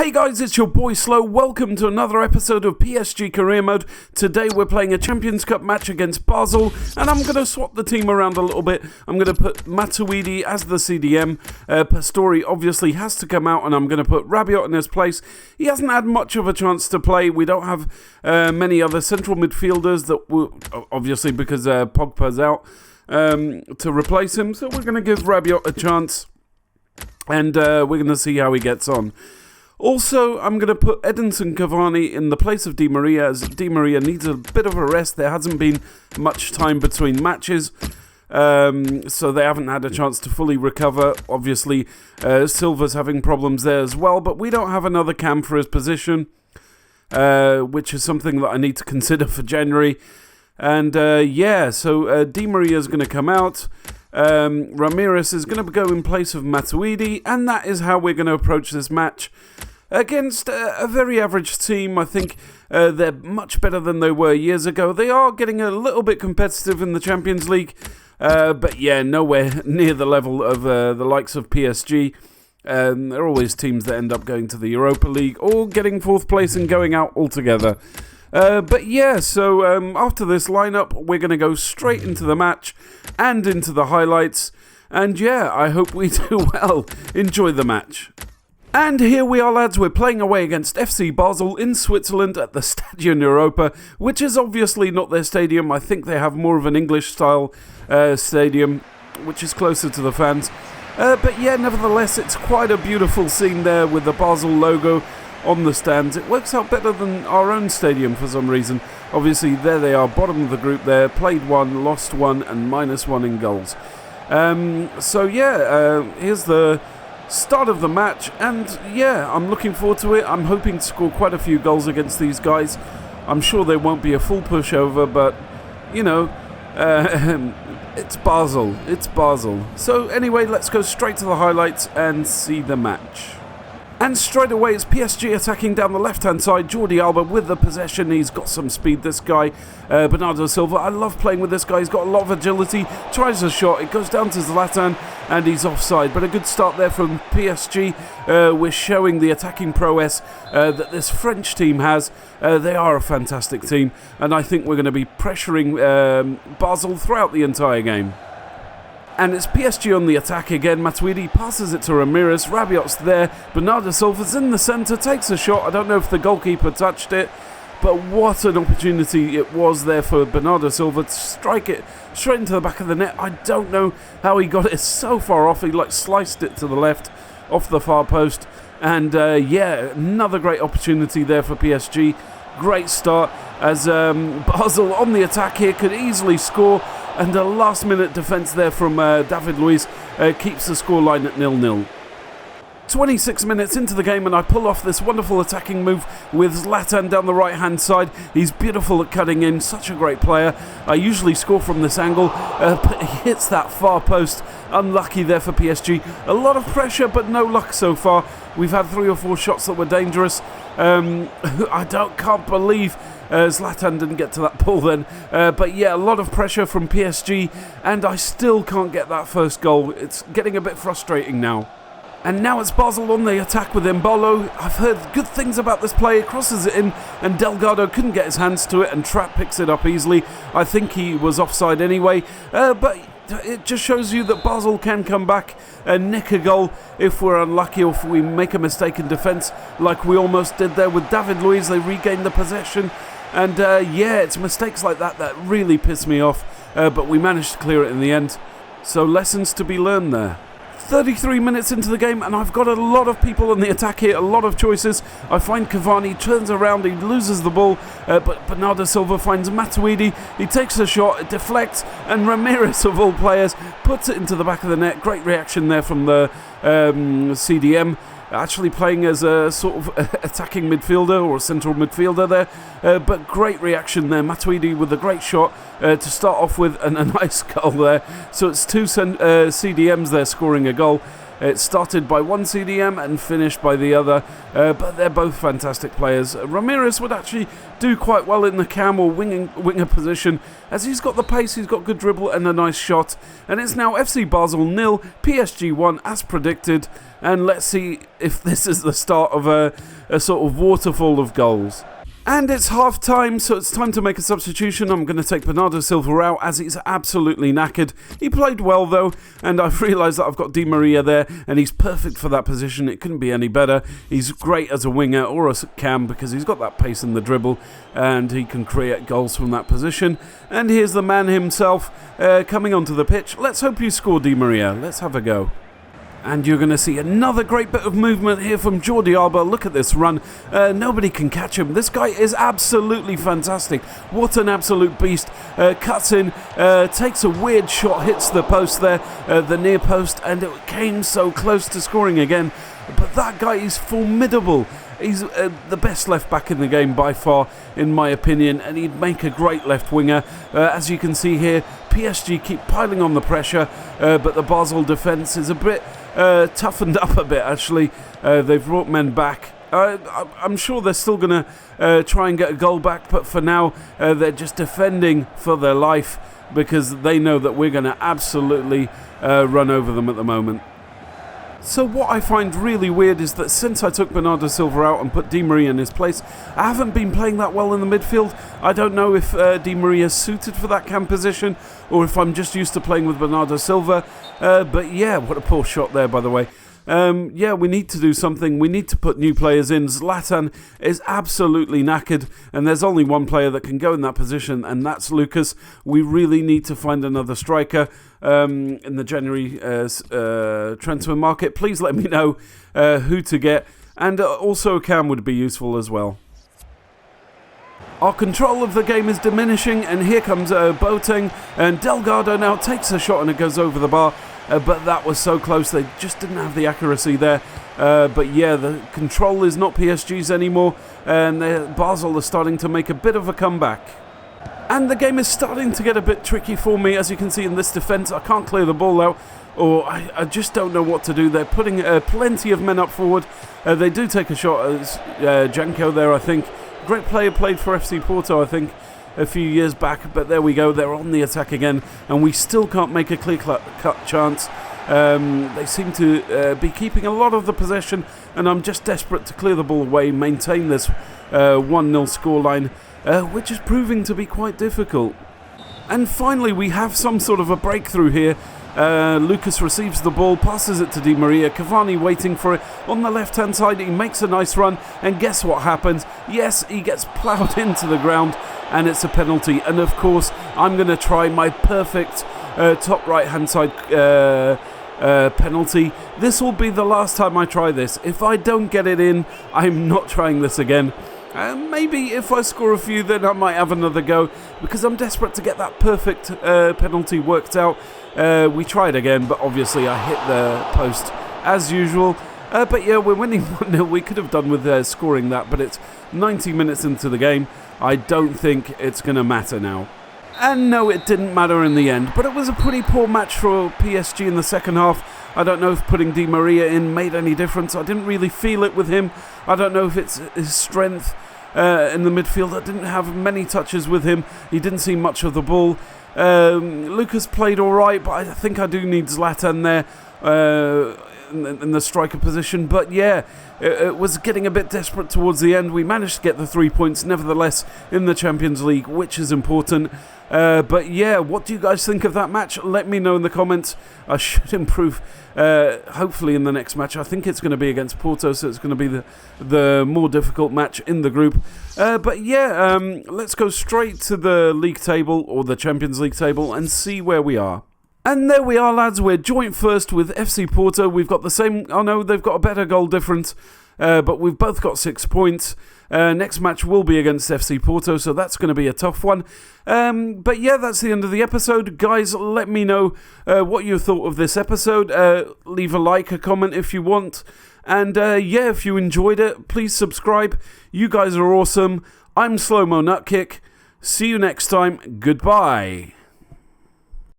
Hey guys, it's your boy Slow. Welcome to another episode of PSG Career Mode. Today we're playing a Champions Cup match against Basel, and I'm going to swap the team around a little bit. I'm going to put Matuidi as the CDM. Pastore obviously has to come out, and I'm going to put Rabiot in his place. He hasn't had much of a chance to play. We don't have many other central midfielders that will, obviously because Pogba's out, to replace him. So we're going to give Rabiot a chance, and we're going to see how he gets on. Also, I'm going to put Edinson Cavani in the place of Di Maria, as Di Maria needs a bit of a rest. There hasn't been much time between matches, so they haven't had a chance to fully recover. Obviously, Silva's having problems there as well, but we don't have another cam for his position, which is something that I need to consider for January. And so Di Maria is going to come out. Ramirez is going to go in place of Matuidi, and that is how we're going to approach this match. Against a very average team. I think they're much better than they were years ago. They are getting a little bit competitive in the Champions League, but yeah, nowhere near the level of the likes of PSG. They're always teams that end up going to the Europa League or getting fourth place and going out altogether. But yeah, so after this lineup, we're going to go straight into the match and into the highlights. And yeah, I hope we do well. Enjoy the match. And here we are, lads. We're playing away against FC Basel in Switzerland at the Stadion Europa, which is obviously not their stadium. I think they have more of an English-style stadium, which is closer to the fans. But yeah, nevertheless, it's quite a beautiful scene there with the Basel logo on the stands. It works out better than our own stadium for some reason. Obviously, there they are, bottom of the group there. Played one, lost one, and -1 in goals. Here's the start of the match, and yeah, I'm looking forward to it. I'm hoping to score quite a few goals against these guys. I'm sure they won't be a full pushover, but you know, it's Basel. It's Basel. So anyway, let's go straight to the highlights and see the match. And straight away, it's PSG attacking down the left-hand side. Jordi Alba with the possession. He's got some speed, this guy. Bernardo Silva, I love playing with this guy. He's got a lot of agility. Tries a shot. It goes down to Zlatan, and he's offside. But a good start there from PSG. We're showing the attacking prowess that this French team has. They are a fantastic team, and I think we're going to be pressuring Basel throughout the entire game. And it's PSG on the attack again. Matuidi passes it to Ramirez. Rabiot's there. Bernardo Silva's in the centre. Takes a shot. I don't know if the goalkeeper touched it. But what an opportunity it was there for Bernardo Silva to strike it straight into the back of the net. I don't know how he got it so far off. He sliced it to the left off the far post. And another great opportunity there for PSG. Great start as Basel on the attack here could easily score. And a last-minute defence there from David Luiz keeps the scoreline at 0-0. 26 minutes into the game, and I pull off this wonderful attacking move with Zlatan down the right-hand side. He's beautiful at cutting in, such a great player. I usually score from this angle, but he hits that far post. Unlucky there for PSG. A lot of pressure, but no luck so far. We've had 3 or 4 shots that were dangerous. I can't believe Zlatan didn't get to that ball then. But yeah, a lot of pressure from PSG, and I still can't get that first goal. It's getting a bit frustrating now. And now it's Basel on the attack with Mbolo. I've heard good things about this play. He crosses it in, and Delgado couldn't get his hands to it, and Trapp picks it up easily. I think he was offside anyway. But it just shows you that Basel can come back and nick a goal if we're unlucky or if we make a mistake in defence, like we almost did there with David Luiz. They regained the possession. And it's mistakes like that that really piss me off. But we managed to clear it in the end. So lessons to be learned there. 33 minutes into the game, and I've got a lot of people on the attack here, a lot of choices. I find Cavani, turns around, he loses the ball, but Bernardo Silva finds Matuidi. He takes a shot, it deflects, and Ramirez, of all players, puts it into the back of the net. Great reaction there from the CDM. Actually playing as a sort of attacking midfielder or a central midfielder there. But great reaction there. Matuidi with a great shot to start off with, and a nice goal there. So it's 2 CDMs there scoring a goal. It started by one CDM and finished by the other, but they're both fantastic players. Ramirez would actually do quite well in the cam or winger position, as he's got the pace, he's got good dribble and a nice shot. And it's now FC Basel 0, PSG 1 as predicted, and let's see if this is the start of a sort of waterfall of goals. And it's half time, so it's time to make a substitution. I'm going to take Bernardo Silva out as he's absolutely knackered. He played well though, and I've realised that I've got Di Maria there, and he's perfect for that position. It couldn't be any better. He's great as a winger or a cam because he's got that pace in the dribble, and he can create goals from that position. And here's the man himself coming onto the pitch. Let's hope you score, Di Maria. Let's have a go. And you're going to see another great bit of movement here from Jordi Alba. Look at this run. Nobody can catch him. This guy is absolutely fantastic. What an absolute beast. Cuts in, takes a weird shot, hits the post there, the near post, and it came so close to scoring again. But that guy is formidable. He's the best left back in the game by far, in my opinion, and he'd make a great left winger. As you can see here, PSG keep piling on the pressure, but the Basel defence is a bit toughened up a bit, actually. They've brought men back. I'm sure they're still going to try and get a goal back, but for now, they're just defending for their life because they know that we're going to absolutely run over them at the moment. So what I find really weird is that since I took Bernardo Silva out and put Di Maria in his place, I haven't been playing that well in the midfield. I don't know if Di Maria is suited for that cam position or if I'm just used to playing with Bernardo Silva. But yeah, what a poor shot there, by the way. Yeah, we need to do something. We need to put new players in. Zlatan is absolutely knackered, and there's only one player that can go in that position, and that's Lucas. We really need to find another striker in the January transfer market. Please let me know who to get, and also a cam would be useful as well. Our control of the game is diminishing, and here comes Boateng, and Delgado now takes a shot and it goes over the bar. But that was so close, they just didn't have the accuracy there. But yeah, the control is not PSG's anymore, and Basel are starting to make a bit of a comeback. And the game is starting to get a bit tricky for me, as you can see in this defence. I can't clear the ball out, or I just don't know what to do. They're putting plenty of men up forward. They do take a shot at Janko there, I think. Great player, played for FC Porto, I think, a few years back, but there we go, they're on the attack again, and we still can't make a clear-cut chance. They seem to be keeping a lot of the possession, and I'm just desperate to clear the ball away, maintain this 1-0 scoreline, which is proving to be quite difficult. And finally, we have some sort of a breakthrough here. Lucas receives the ball, passes it to Di Maria, Cavani waiting for it on the left hand side. He makes a nice run, and guess what happens? Yes, he gets ploughed into the ground, and it's a penalty. And of course, I'm going to try my perfect top right hand side penalty. This will be the last time I try this. If I don't get it in, I'm not trying this again. Maybe if I score a few, then I might have another go, because I'm desperate to get that perfect penalty worked out. We tried again, but obviously I hit the post as usual. But yeah, we're winning 1-0. We could have done with scoring that, but it's 90 minutes into the game. I don't think it's going to matter now. And no, it didn't matter in the end, but it was a pretty poor match for PSG in the second half. I don't know if putting Di Maria in made any difference. I didn't really feel it with him. I don't know if it's his strength in the midfield. I didn't have many touches with him. He didn't see much of the ball. Lucas played all right, but I think I do need Zlatan there in the striker position. But yeah, it was getting a bit desperate towards the end. We managed to get the 3 points, nevertheless, in the Champions League, which is important. But yeah, what do you guys think of that match? Let me know in the comments. I should improve, hopefully, in the next match. I think it's going to be against Porto, so it's going to be the more difficult match in the group. But yeah, let's go straight to the league table, or the Champions League table, and see where we are. And there we are, lads. We're joint first with FC Porto. We've got the same... Oh no, they've got a better goal difference. But we've both got 6 points. Next match will be against FC Porto, so that's going to be a tough one. But yeah, that's the end of the episode. Guys, let me know what you thought of this episode. Leave a like, a comment if you want. And yeah, if you enjoyed it, please subscribe. You guys are awesome. I'm SLOWMONUTKICK. See you next time. Goodbye.